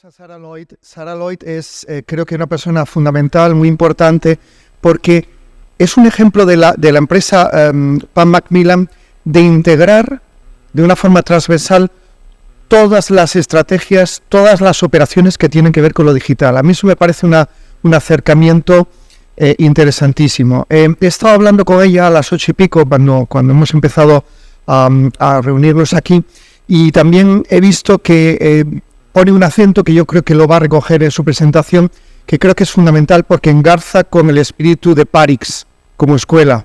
a Sarah Lloyd. Sarah Lloyd es, creo que una persona fundamental, muy importante, porque es un ejemplo de la empresa Pan Macmillan de integrar de una forma transversal todas las estrategias, todas las operaciones que tienen que ver con lo digital. A mí eso me parece un acercamiento interesantísimo. He estado hablando con ella a las 8:00 cuando hemos empezado a reunirnos aquí, y también he visto que pone un acento que yo creo que lo va a recoger en su presentación, que creo que es fundamental porque engarza con el espíritu de Parix como escuela.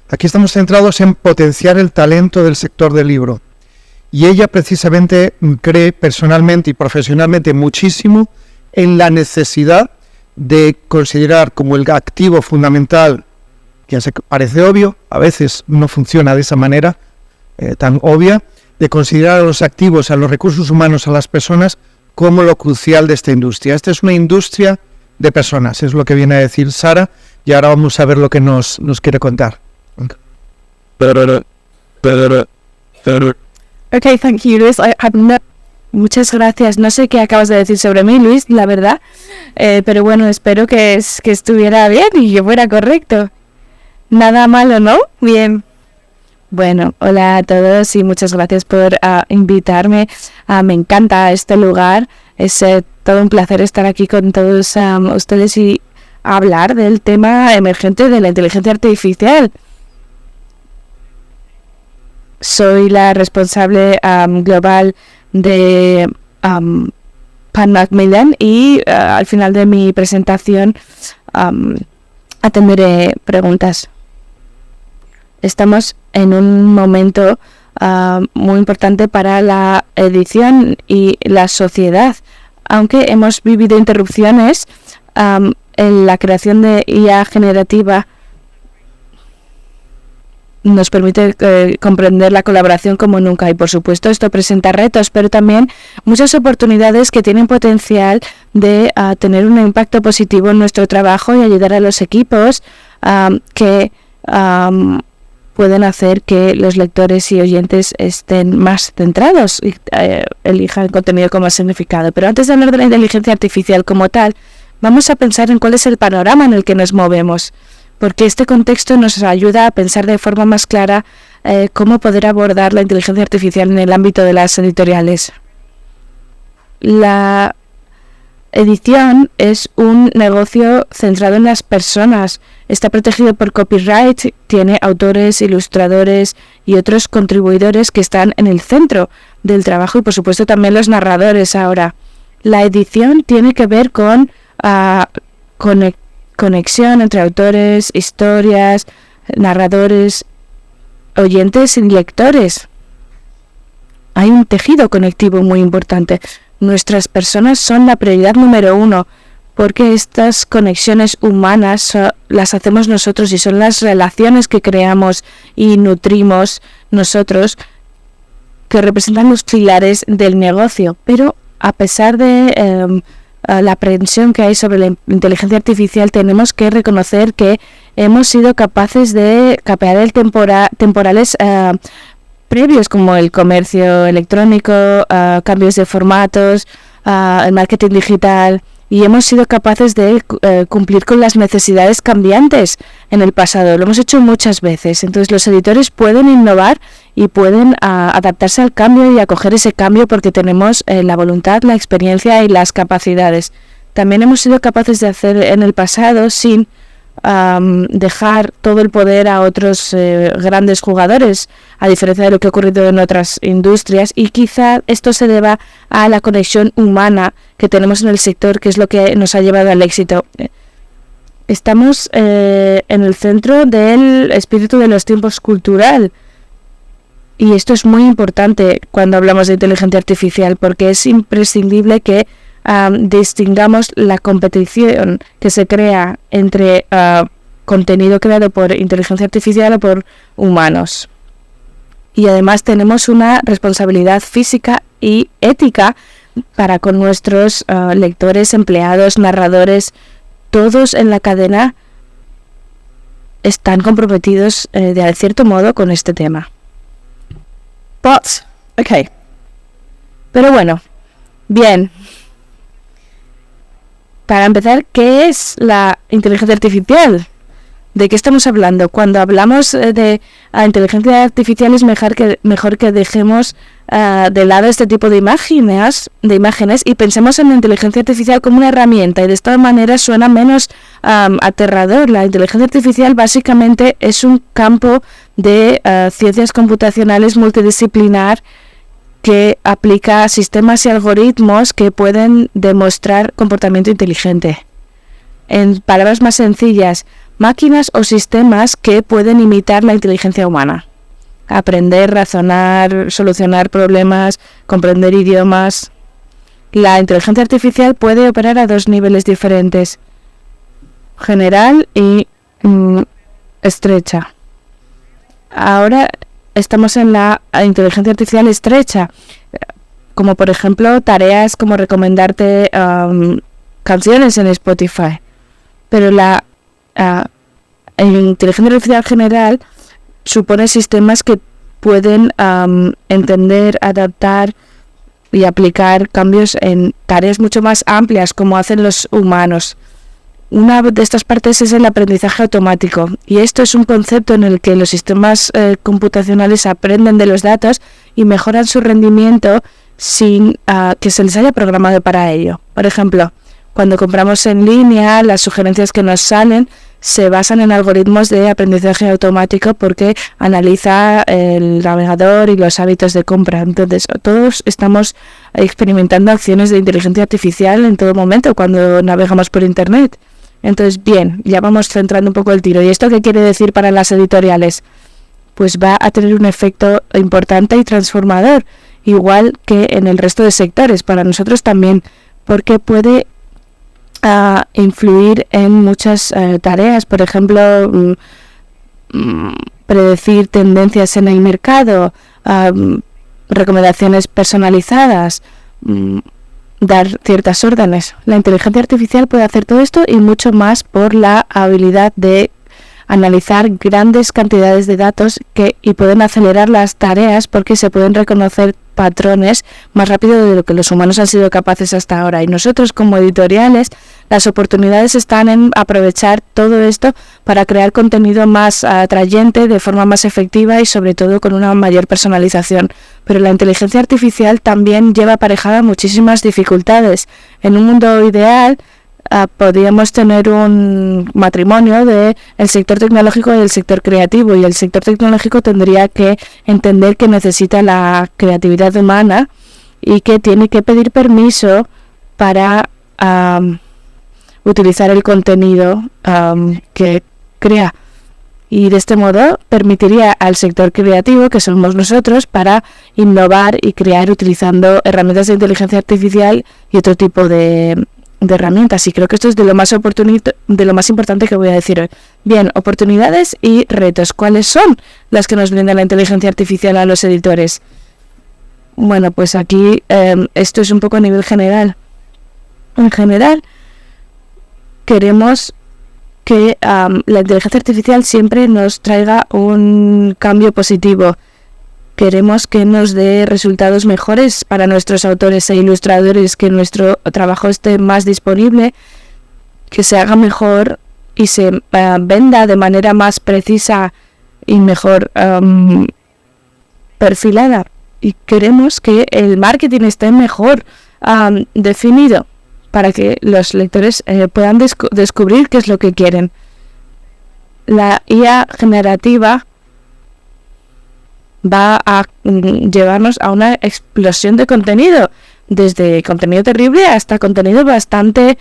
Aquí estamos centrados en potenciar el talento del sector del libro, y ella precisamente cree personalmente y profesionalmente muchísimo en la necesidad de considerar como el activo fundamental, que se parece obvio, a veces no funciona de esa manera tan obvia, de considerar a los activos, a los recursos humanos, a las personas, como lo crucial de esta industria. Esta es una industria de personas, es lo que viene a decir Sara, y ahora vamos a ver lo que nos quiere contar. Okay, thank you, Luis. Muchas gracias. No sé qué acabas de decir sobre mí, Luis, la verdad, pero bueno, espero que estuviera bien y que fuera correcto. Nada malo, ¿no? Bien. Bueno, hola a todos y muchas gracias por invitarme. Me encanta este lugar. Es todo un placer estar aquí con todos ustedes y hablar del tema emergente de la inteligencia artificial. Soy la responsable global de Pan Macmillan y al final de mi presentación atenderé preguntas. Estamos en un momento muy importante para la edición y la sociedad. Aunque hemos vivido interrupciones en la creación de IA generativa, nos permite comprender la colaboración como nunca, y por supuesto esto presenta retos, pero también muchas oportunidades que tienen potencial de tener un impacto positivo en nuestro trabajo y ayudar a los equipos que pueden hacer que los lectores y oyentes estén más centrados y elijan contenido con más significado. Pero antes de hablar de la inteligencia artificial como tal, vamos a pensar en cuál es el panorama en el que nos movemos, porque este contexto nos ayuda a pensar de forma más clara cómo poder abordar la inteligencia artificial en el ámbito de las editoriales. La edición es un negocio centrado en las personas. Está protegido por copyright, tiene autores, ilustradores y otros contribuidores que están en el centro del trabajo, y por supuesto también los narradores ahora. La edición tiene que ver con conexión entre autores, historias, narradores, oyentes y lectores. Hay un tejido conectivo muy importante. Nuestras personas son la prioridad número 1, porque estas conexiones humanas las hacemos nosotros y son las relaciones que creamos y nutrimos nosotros que representan los pilares del negocio. Pero a pesar de la aprehensión que hay sobre la inteligencia artificial, tenemos que reconocer que hemos sido capaces de capear temporales previos, como el comercio electrónico, cambios de formatos, el marketing digital, y hemos sido capaces de cumplir con las necesidades cambiantes en el pasado. Lo hemos hecho muchas veces. Entonces los editores pueden innovar y pueden adaptarse al cambio y acoger ese cambio porque tenemos la voluntad, la experiencia y las capacidades. También hemos sido capaces de hacer en el pasado sin dejar todo el poder a otros grandes jugadores, a diferencia de lo que ha ocurrido en otras industrias, y quizá esto se deba a la conexión humana que tenemos en el sector, que es lo que nos ha llevado al éxito. Estamos en el centro del espíritu de los tiempos cultural, y esto es muy importante cuando hablamos de inteligencia artificial, porque es imprescindible que distingamos la competición que se crea entre contenido creado por inteligencia artificial o por humanos. Y además tenemos una responsabilidad física y ética para con nuestros lectores, empleados, narradores. Todos en la cadena están comprometidos de cierto modo con este tema. Pero bueno, bien. para empezar, ¿qué es la inteligencia artificial? ¿De qué estamos hablando? Cuando hablamos de inteligencia artificial es mejor que dejemos de lado este tipo de imágenes y pensemos en la inteligencia artificial como una herramienta, y de esta manera suena menos aterrador. La inteligencia artificial básicamente es un campo de ciencias computacionales multidisciplinar que aplica sistemas y algoritmos que pueden demostrar comportamiento inteligente. En palabras más sencillas, máquinas o sistemas que pueden imitar la inteligencia humana. Aprender, razonar, solucionar problemas, comprender idiomas. La inteligencia artificial puede operar a 2 niveles diferentes: general y estrecha. Ahora estamos en la inteligencia artificial estrecha, como por ejemplo tareas como recomendarte canciones en Spotify. Pero la inteligencia artificial general supone sistemas que pueden entender, adaptar y aplicar cambios en tareas mucho más amplias, como hacen los humanos. Una de estas partes es el aprendizaje automático, y esto es un concepto en el que los sistemas computacionales aprenden de los datos y mejoran su rendimiento sin que se les haya programado para ello. Por ejemplo, cuando compramos en línea, las sugerencias que nos salen se basan en algoritmos de aprendizaje automático porque analiza el navegador y los hábitos de compra. Entonces, todos estamos experimentando acciones de inteligencia artificial en todo momento cuando navegamos por Internet. Entonces, bien, ya vamos centrando un poco el tiro. ¿Y esto qué quiere decir para las editoriales? Pues va a tener un efecto importante y transformador, igual que en el resto de sectores, para nosotros también, porque puede influir en muchas tareas. Por ejemplo, predecir tendencias en el mercado, recomendaciones personalizadas, dar ciertas órdenes. La inteligencia artificial puede hacer todo esto y mucho más por la habilidad de analizar grandes cantidades de datos y pueden acelerar las tareas porque se pueden reconocer patrones más rápido de lo que los humanos han sido capaces hasta ahora. Y nosotros como editoriales, las oportunidades están en aprovechar todo esto para crear contenido más atrayente, de forma más efectiva y sobre todo con una mayor personalización. Pero la inteligencia artificial también lleva aparejada muchísimas dificultades. En un mundo ideal, podríamos tener un matrimonio de el sector tecnológico y el sector creativo, y el sector tecnológico tendría que entender que necesita la creatividad humana y que tiene que pedir permiso para utilizar el contenido que crea, y de este modo permitiría al sector creativo, que somos nosotros, para innovar y crear utilizando herramientas de inteligencia artificial y otro tipo de herramientas. Y creo que esto es de lo más importante que voy a decir hoy. Bien, oportunidades y retos. ¿Cuáles son las que nos brinda la inteligencia artificial a los editores? Bueno, pues aquí esto es un poco a nivel general. En general, queremos que la inteligencia artificial siempre nos traiga un cambio positivo. Queremos que nos dé resultados mejores para nuestros autores e ilustradores, que nuestro trabajo esté más disponible, que se haga mejor y se venda de manera más precisa y mejor perfilada. Y queremos que el marketing esté mejor definido para que los lectores puedan descubrir qué es lo que quieren. La IA generativa va a llevarnos a una explosión de contenido, desde contenido terrible hasta contenido bastante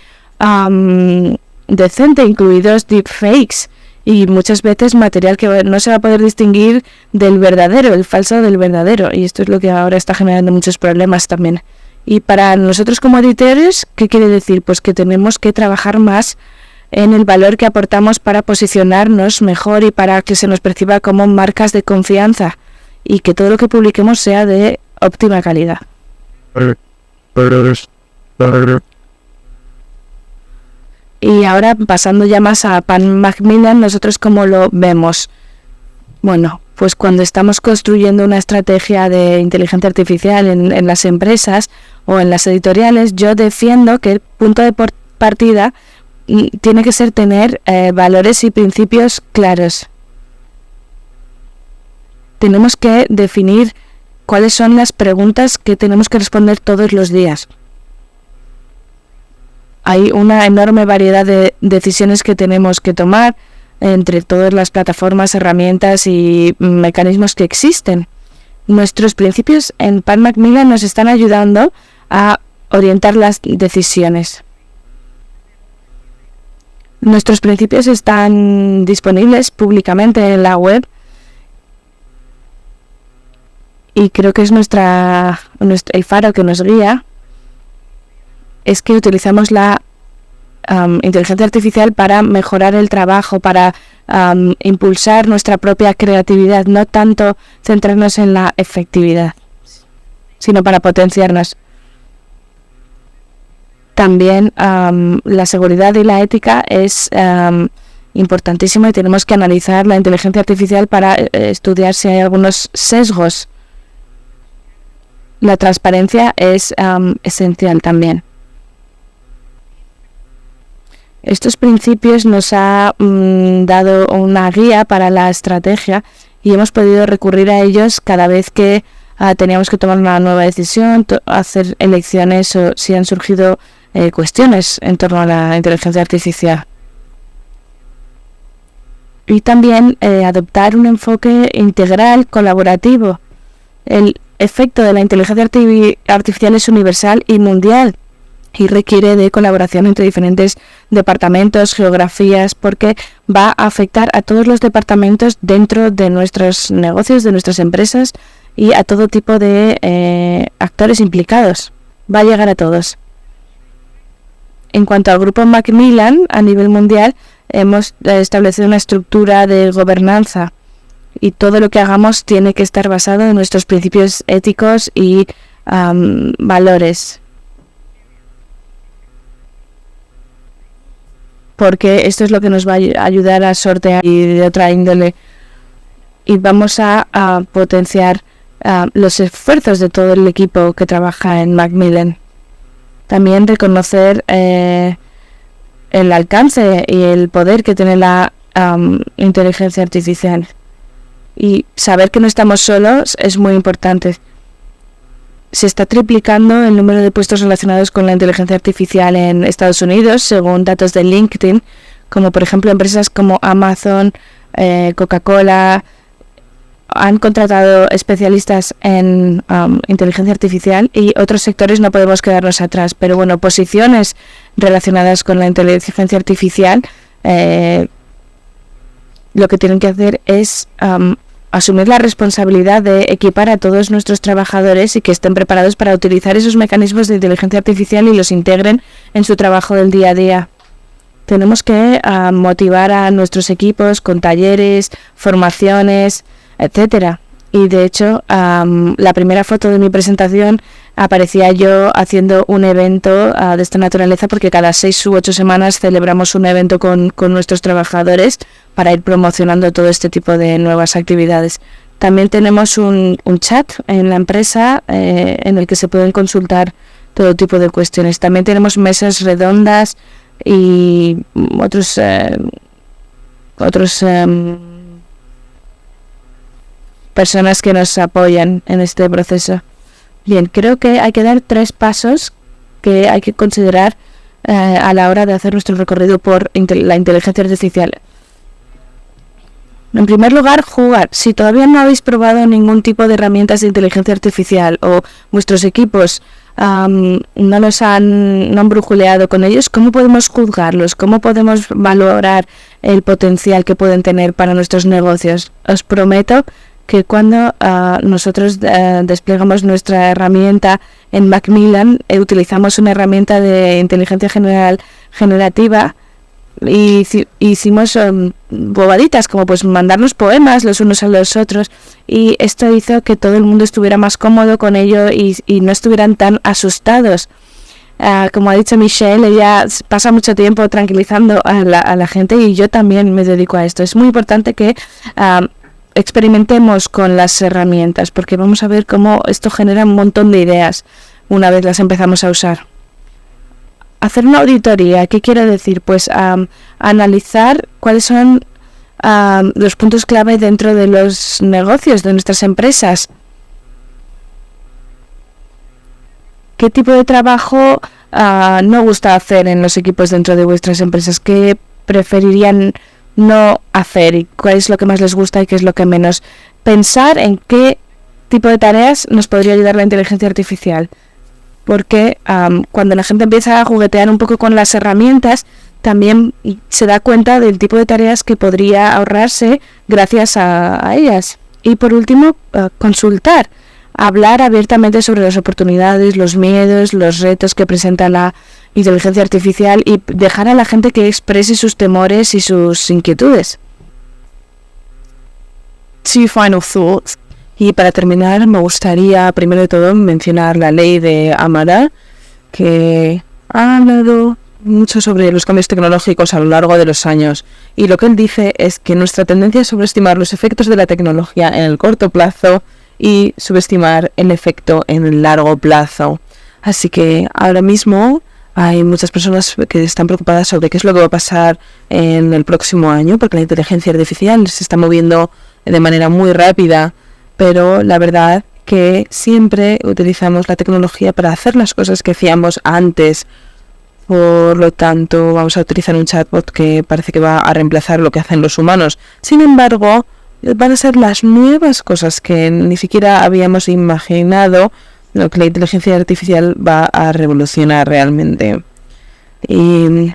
decente, incluidos deepfakes, y muchas veces material que no se va a poder distinguir del verdadero, el falso del verdadero, y esto es lo que ahora está generando muchos problemas también. Y para nosotros como editores, ¿qué quiere decir? Pues que tenemos que trabajar más en el valor que aportamos para posicionarnos mejor y para que se nos perciba como marcas de confianza, y que todo lo que publiquemos sea de óptima calidad. Y ahora, pasando ya más a Pan Macmillan, nosotros cómo lo vemos. Bueno, pues cuando estamos construyendo una estrategia de inteligencia artificial en las empresas o en las editoriales, yo defiendo que el punto de partida tiene que ser tener valores y principios claros. Tenemos que definir cuáles son las preguntas que tenemos que responder todos los días. Hay una enorme variedad de decisiones que tenemos que tomar entre todas las plataformas, herramientas y mecanismos que existen. Nuestros principios en Pan Macmillan nos están ayudando a orientar las decisiones. Nuestros principios están disponibles públicamente en la web y creo que es el faro que nos guía. Es que utilizamos la inteligencia artificial para mejorar el trabajo, para impulsar nuestra propia creatividad, no tanto centrarnos en la efectividad, sino para potenciarnos. También la seguridad y la ética es importantísimo y tenemos que analizar la inteligencia artificial para estudiar si hay algunos sesgos. La transparencia es esencial también. Estos principios nos ha dado una guía para la estrategia y hemos podido recurrir a ellos cada vez que teníamos que tomar una nueva decisión, hacer elecciones o si han surgido cuestiones en torno a la inteligencia artificial. Y también adoptar un enfoque integral, colaborativo. El efecto de la inteligencia artificial es universal y mundial y requiere de colaboración entre diferentes departamentos, geografías, porque va a afectar a todos los departamentos dentro de nuestros negocios, de nuestras empresas y a todo tipo de actores implicados. Va a llegar a todos. En cuanto al grupo Macmillan, a nivel mundial, hemos establecido una estructura de gobernanza y todo lo que hagamos tiene que estar basado en nuestros principios éticos y valores. Porque esto es lo que nos va a ayudar a sortear y de otra índole. Y vamos a potenciar los esfuerzos de todo el equipo que trabaja en Macmillan. También reconocer el alcance y el poder que tiene la inteligencia artificial. Y saber que no estamos solos es muy importante. Se está triplicando el número de puestos relacionados con la inteligencia artificial en Estados Unidos, según datos de LinkedIn, como por ejemplo empresas como Amazon, Coca-Cola, han contratado especialistas en inteligencia artificial y otros sectores no podemos quedarnos atrás. Pero bueno, posiciones relacionadas con la inteligencia artificial, lo que tienen que hacer es asumir la responsabilidad de equipar a todos nuestros trabajadores y que estén preparados para utilizar esos mecanismos de inteligencia artificial y los integren en su trabajo del día a día. Tenemos que motivar a nuestros equipos con talleres, formaciones, etcétera. Y de hecho, la primera foto de mi presentación aparecía yo haciendo un evento de esta naturaleza, porque cada 6 u 8 semanas celebramos un evento con nuestros trabajadores para ir promocionando todo este tipo de nuevas actividades. También tenemos un chat en la empresa en el que se pueden consultar todo tipo de cuestiones. También tenemos mesas redondas y otros personas que nos apoyan en este proceso. Bien, creo que hay que dar 3 pasos que hay que considerar a la hora de hacer nuestro recorrido por la inteligencia artificial. En primer lugar, jugar. Si todavía no habéis probado ningún tipo de herramientas de inteligencia artificial o vuestros equipos no han brujuleado con ellos, ¿cómo podemos juzgarlos? ¿Cómo podemos valorar el potencial que pueden tener para nuestros negocios? Os prometo que cuando nosotros desplegamos nuestra herramienta en Macmillan, utilizamos una herramienta de inteligencia generativa y hicimos bobaditas como pues mandarnos poemas los unos a los otros, y esto hizo que todo el mundo estuviera más cómodo con ello y no estuvieran tan asustados. Como ha dicho Michelle, ella pasa mucho tiempo tranquilizando a la gente y yo también me dedico a esto. Es muy importante que experimentemos con las herramientas, porque vamos a ver cómo esto genera un montón de ideas una vez las empezamos a usar. hacer una auditoría. ¿Qué quiero decir? Pues analizar cuáles son los puntos clave dentro de los negocios de nuestras empresas. ¿Qué tipo de trabajo no gusta hacer en los equipos dentro de vuestras empresas? ¿Qué preferirían no hacer? ¿Y cuál es lo que más les gusta y qué es lo que menos? Pensar en qué tipo de tareas nos podría ayudar la inteligencia artificial. Porque cuando la gente empieza a juguetear un poco con las herramientas, también se da cuenta del tipo de tareas que podría ahorrarse gracias a ellas. Y por último, consultar. Hablar abiertamente sobre las oportunidades, los miedos, los retos que presenta la inteligencia artificial y dejar a la gente que exprese sus temores y sus inquietudes. Two final thoughts. Y para terminar, me gustaría primero de todo mencionar la ley de Amara, que ha hablado mucho sobre los cambios tecnológicos a lo largo de los años. Y lo que él dice es que nuestra tendencia es sobreestimar los efectos de la tecnología en el corto plazo y subestimar el efecto en el largo plazo. Así que ahora mismo hay muchas personas que están preocupadas sobre qué es lo que va a pasar en el próximo año, porque la inteligencia artificial se está moviendo de manera muy rápida, pero la verdad que siempre utilizamos la tecnología para hacer las cosas que hacíamos antes. Por lo tanto, vamos a utilizar un chatbot que parece que va a reemplazar lo que hacen los humanos. Sin embargo, van a ser las nuevas cosas que ni siquiera habíamos imaginado, lo que la inteligencia artificial va a revolucionar realmente. Y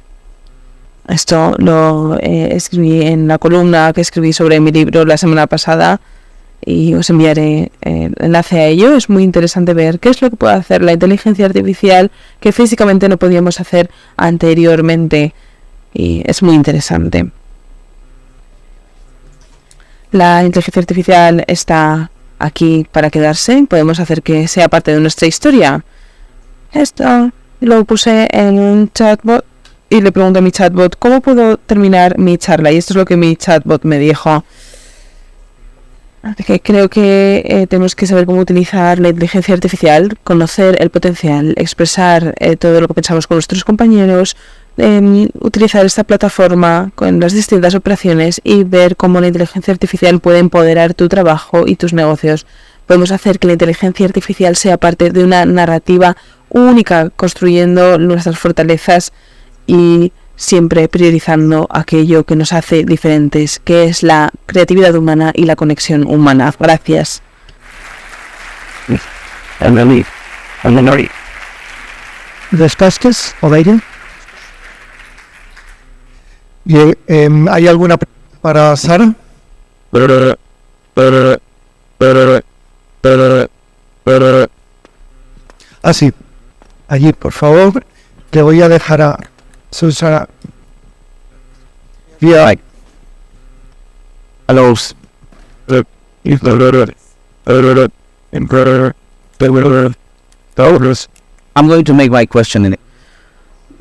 esto lo escribí en la columna que escribí sobre mi libro la semana pasada y os enviaré el enlace a ello. Es muy interesante ver qué es lo que puede hacer la inteligencia artificial que físicamente no podíamos hacer anteriormente, y es muy interesante. La inteligencia artificial está aquí para quedarse. Podemos hacer que sea parte de nuestra historia. Esto lo puse en un chatbot y le pregunto a mi chatbot cómo puedo terminar mi charla. Y esto es lo que mi chatbot me dijo. Que creo que tenemos que saber cómo utilizar la inteligencia artificial, conocer el potencial, expresar todo lo que pensamos con nuestros compañeros, utilizar esta plataforma con las distintas operaciones y ver cómo la inteligencia artificial puede empoderar tu trabajo y tus negocios. Podemos hacer que la inteligencia artificial sea parte de una narrativa única, construyendo nuestras fortalezas y siempre priorizando aquello que nos hace diferentes, que es la creatividad humana y la conexión humana. Gracias. ¿Respuestas, Odeira? Bien, ¿hay alguna pregunta para Sara? Sí. Allí, por favor. Te voy a dejar a Susana. Yeah. Hello. I'm going to make my question in it.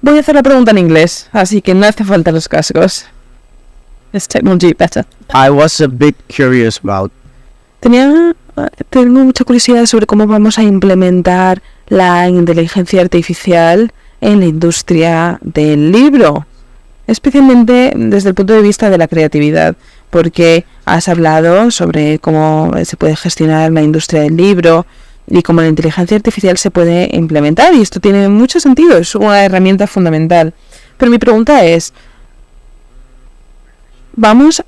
Voy a hacer la pregunta en inglés, así que no hace falta los cascos. It's technology better. I was a bit curious about. Tengo mucha curiosidad sobre cómo vamos a implementar la inteligencia artificial en la industria del libro, especialmente desde el punto de vista de la creatividad, porque has hablado sobre cómo se puede gestionar la industria del libro y cómo la inteligencia artificial se puede implementar, y esto tiene mucho sentido, es una herramienta fundamental. Pero mi pregunta es, ¿vais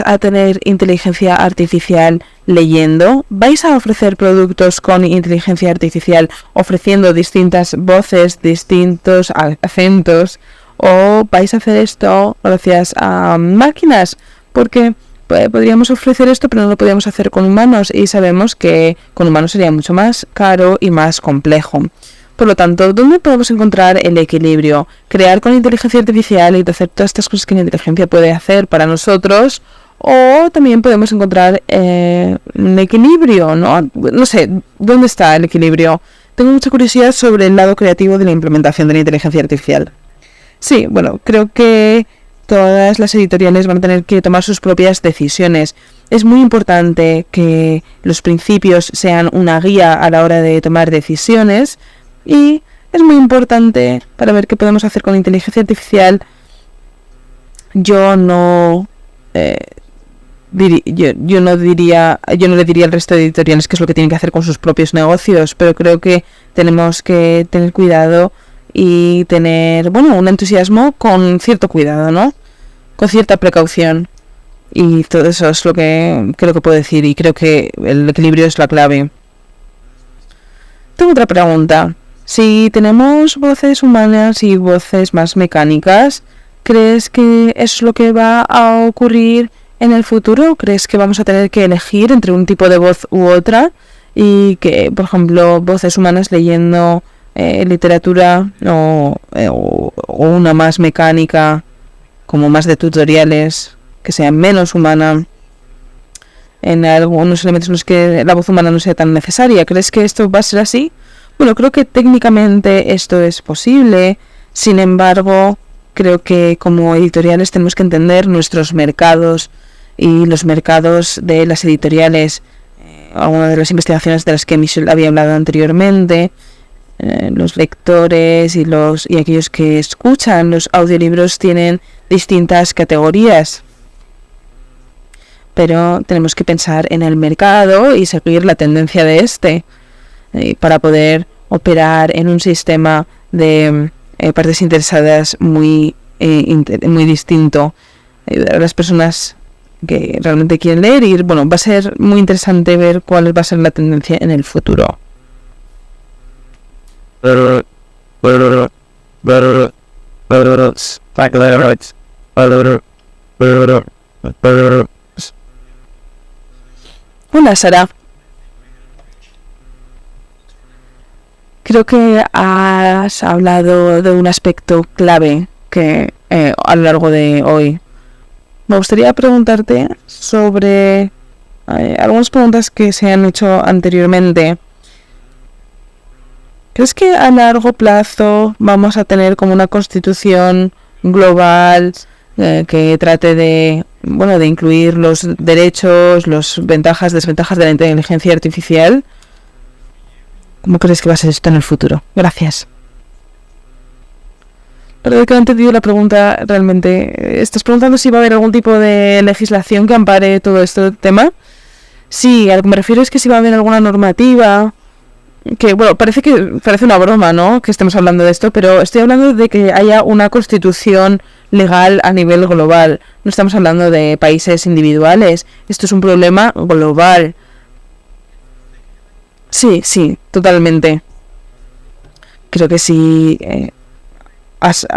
a tener inteligencia artificial leyendo? ¿Vais a ofrecer productos con inteligencia artificial ofreciendo distintas voces, distintos acentos? ¿O vais a hacer esto gracias a máquinas? Porque podríamos ofrecer esto, pero no lo podríamos hacer con humanos, y sabemos que con humanos sería mucho más caro y más complejo. Por lo tanto, ¿dónde podemos encontrar el equilibrio? ¿Crear con inteligencia artificial y hacer todas estas cosas que la inteligencia puede hacer para nosotros? ¿O también podemos encontrar un equilibrio? No sé, ¿dónde está el equilibrio? Tengo mucha curiosidad sobre el lado creativo de la implementación de la inteligencia artificial. Sí, bueno, creo que todas las editoriales van a tener que tomar sus propias decisiones. Es muy importante que los principios sean una guía a la hora de tomar decisiones, y es muy importante para ver qué podemos hacer con inteligencia artificial. Yo no yo no le diría al resto de editoriales qué es lo que tienen que hacer con sus propios negocios, pero creo que tenemos que tener cuidado y tener, un entusiasmo con cierto cuidado, ¿no? Con cierta precaución. Y todo eso es lo que creo que puedo decir, y creo que el equilibrio es la clave. Tengo otra pregunta. Si tenemos voces humanas y voces más mecánicas, ¿crees que eso es lo que va a ocurrir en el futuro? ¿Crees que vamos a tener que elegir entre un tipo de voz u otra? Y que, por ejemplo, voces humanas leyendo literatura o una más mecánica, como más de tutoriales, que sea menos humana en algunos elementos en los que la voz humana no sea tan necesaria. ¿Crees que esto va a ser así? Bueno, creo que técnicamente esto es posible. Sin embargo, creo que como editoriales tenemos que entender nuestros mercados y los mercados de las editoriales. Algunas de las investigaciones de las que Michelle había hablado anteriormente, los lectores y aquellos que escuchan los audiolibros tienen distintas categorías. Pero tenemos que pensar en el mercado y seguir la tendencia de este para poder operar en un sistema de partes interesadas muy distinto. A las personas que realmente quieren leer y va a ser muy interesante ver cuál va a ser la tendencia en el futuro. Hola, Sara. Creo que has hablado de un aspecto clave que a lo largo de hoy. Me gustaría preguntarte sobre algunas preguntas que se han hecho anteriormente. ¿Crees que a largo plazo vamos a tener como una constitución global que trate de incluir los derechos, las ventajas, desventajas de la inteligencia artificial? ¿Cómo crees que va a ser esto en el futuro? Gracias. Perdón que no he entendido la pregunta realmente. ¿Estás preguntando si va a haber algún tipo de legislación que ampare todo este tema? Sí, a lo que me refiero es que si va a haber alguna normativa que, parece una broma, ¿no?, que estemos hablando de esto, pero estoy hablando de que haya una constitución legal a nivel global. No estamos hablando de países individuales. Esto es un problema global. Sí, totalmente. Creo que si has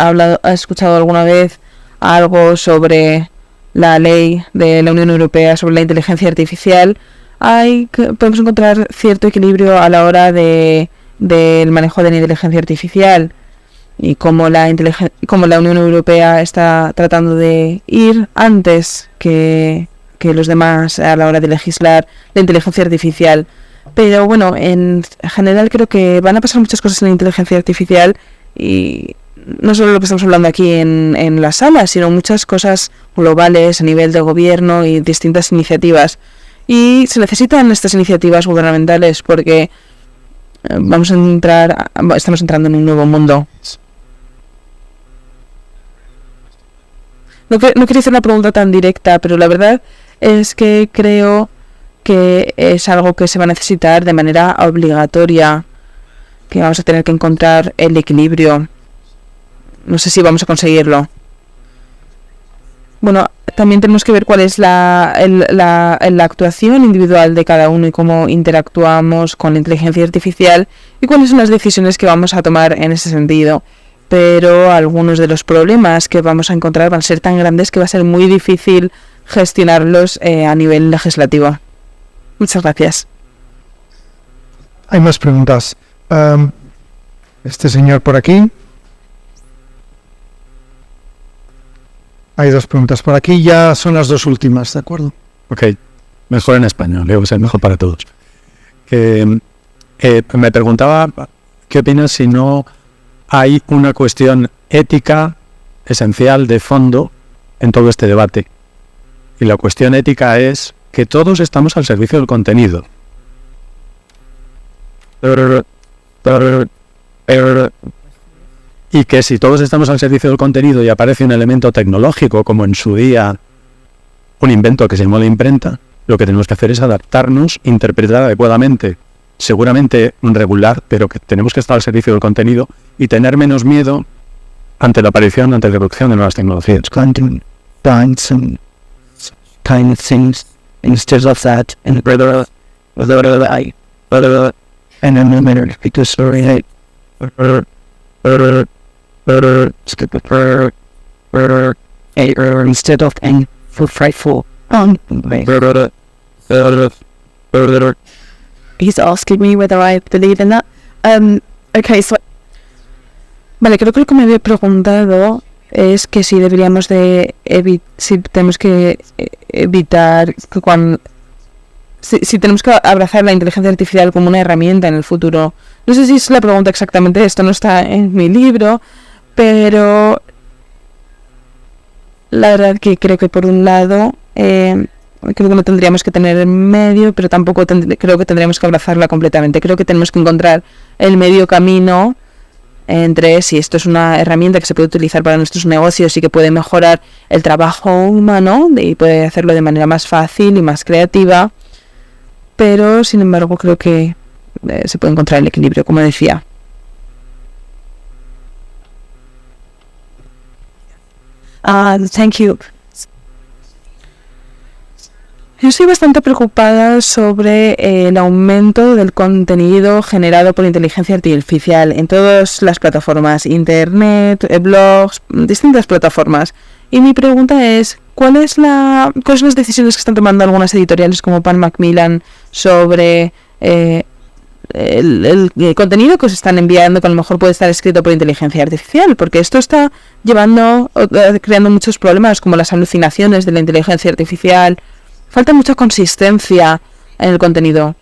escuchado alguna vez algo sobre la ley de la Unión Europea sobre la inteligencia artificial, podemos encontrar cierto equilibrio a la hora del manejo de la inteligencia artificial y cómo la Unión Europea está tratando de ir antes que los demás a la hora de legislar la inteligencia artificial. Pero bueno, en general creo que van a pasar muchas cosas en la inteligencia artificial, y no solo lo que estamos hablando aquí en la sala, sino muchas cosas globales a nivel de gobierno y distintas iniciativas. Y se necesitan estas iniciativas gubernamentales porque estamos entrando en un nuevo mundo. No quería hacer una pregunta tan directa, pero la verdad es que creo que es algo que se va a necesitar de manera obligatoria, que vamos a tener que encontrar el equilibrio. No sé si vamos a conseguirlo. Bueno, también tenemos que ver cuál es la actuación individual de cada uno y cómo interactuamos con la inteligencia artificial y cuáles son las decisiones que vamos a tomar en ese sentido. Pero algunos de los problemas que vamos a encontrar van a ser tan grandes que va a ser muy difícil gestionarlos a nivel legislativo. Muchas gracias. Hay más preguntas. Este señor por aquí. Hay dos preguntas por aquí. Ya son las dos últimas, ¿de acuerdo? Ok, mejor en español, debo ser mejor para todos. Me preguntaba, ¿qué opinas si no hay una cuestión ética esencial de fondo en todo este debate? Y la cuestión ética es que todos estamos al servicio del contenido. Y que si todos estamos al servicio del contenido y aparece un elemento tecnológico, como en su día un invento que se llamó la imprenta, lo que tenemos que hacer es adaptarnos, interpretar adecuadamente, seguramente regular, pero que tenemos que estar al servicio del contenido y tener menos miedo ante la aparición, ante la irrupción de nuevas tecnologías. Content, dance, and kind of things instead of that, and and then the matter because sorry, instead of and for frightful He's asking me whether I believe in that. Okay, so... Vale, creo que lo que me había preguntado es que si deberíamos de si tenemos que evitar que cuando... Si tenemos que abrazar la inteligencia artificial como una herramienta en el futuro. No sé si es la pregunta exactamente, esto no está en mi libro, pero la verdad que creo que por un lado creo que no tendríamos que tener en medio, pero tampoco creo que tendríamos que abrazarla completamente. Creo que tenemos que encontrar el medio camino entre si esto es una herramienta que se puede utilizar para nuestros negocios y que puede mejorar el trabajo humano y puede hacerlo de manera más fácil y más creativa, pero sin embargo creo que se puede encontrar el equilibrio, como decía. Thank you. Yo estoy bastante preocupada sobre el aumento del contenido generado por inteligencia artificial en todas las plataformas, internet, blogs, distintas plataformas. Y mi pregunta es, ¿cuáles son las decisiones que están tomando algunas editoriales como Pan Macmillan sobre el contenido que os están enviando, que a lo mejor puede estar escrito por inteligencia artificial? Porque esto está creando muchos problemas, como las alucinaciones de la inteligencia artificial. Falta mucha consistencia en el contenido.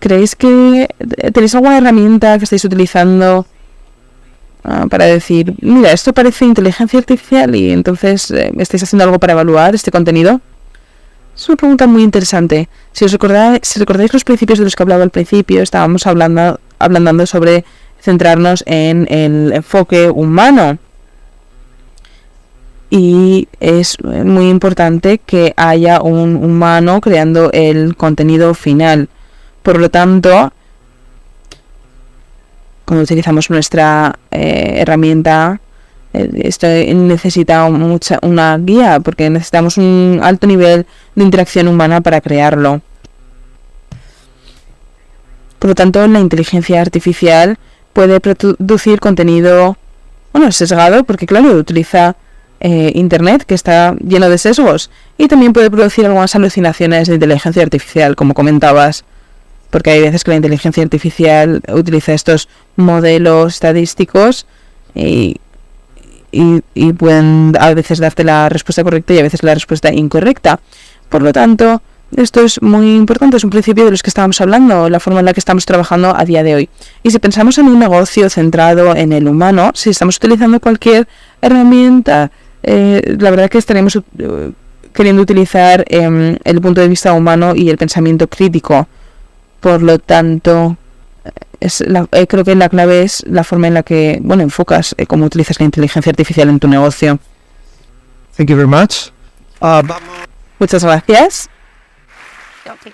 ¿Creéis que tenéis alguna herramienta que estáis utilizando para decir, mira, esto parece inteligencia artificial y entonces estáis haciendo algo para evaluar este contenido? Es una pregunta muy interesante. Si recordáis los principios de los que hablaba al principio, estábamos hablando sobre centrarnos en el enfoque humano. Y es muy importante que haya un humano creando el contenido final. Por lo tanto, cuando utilizamos nuestra herramienta, esto necesita una guía, porque necesitamos un alto nivel de interacción humana para crearlo. Por lo tanto, la inteligencia artificial puede producir contenido, sesgado, porque claro, utiliza Internet, que está lleno de sesgos, y también puede producir algunas alucinaciones de inteligencia artificial, como comentabas, porque hay veces que la inteligencia artificial utiliza estos modelos estadísticos y pueden a veces darte la respuesta correcta y a veces la respuesta incorrecta. Por lo tanto, esto es muy importante, es un principio de los que estábamos hablando, la forma en la que estamos trabajando a día de hoy. Y si pensamos en un negocio centrado en el humano, si estamos utilizando cualquier herramienta, la verdad que estaremos queriendo utilizar el punto de vista humano y el pensamiento crítico. Por lo tanto, creo que la clave es la forma en la que enfocas cómo utilizas la inteligencia artificial en tu negocio. Thank you very much. Muchas gracias. Okay.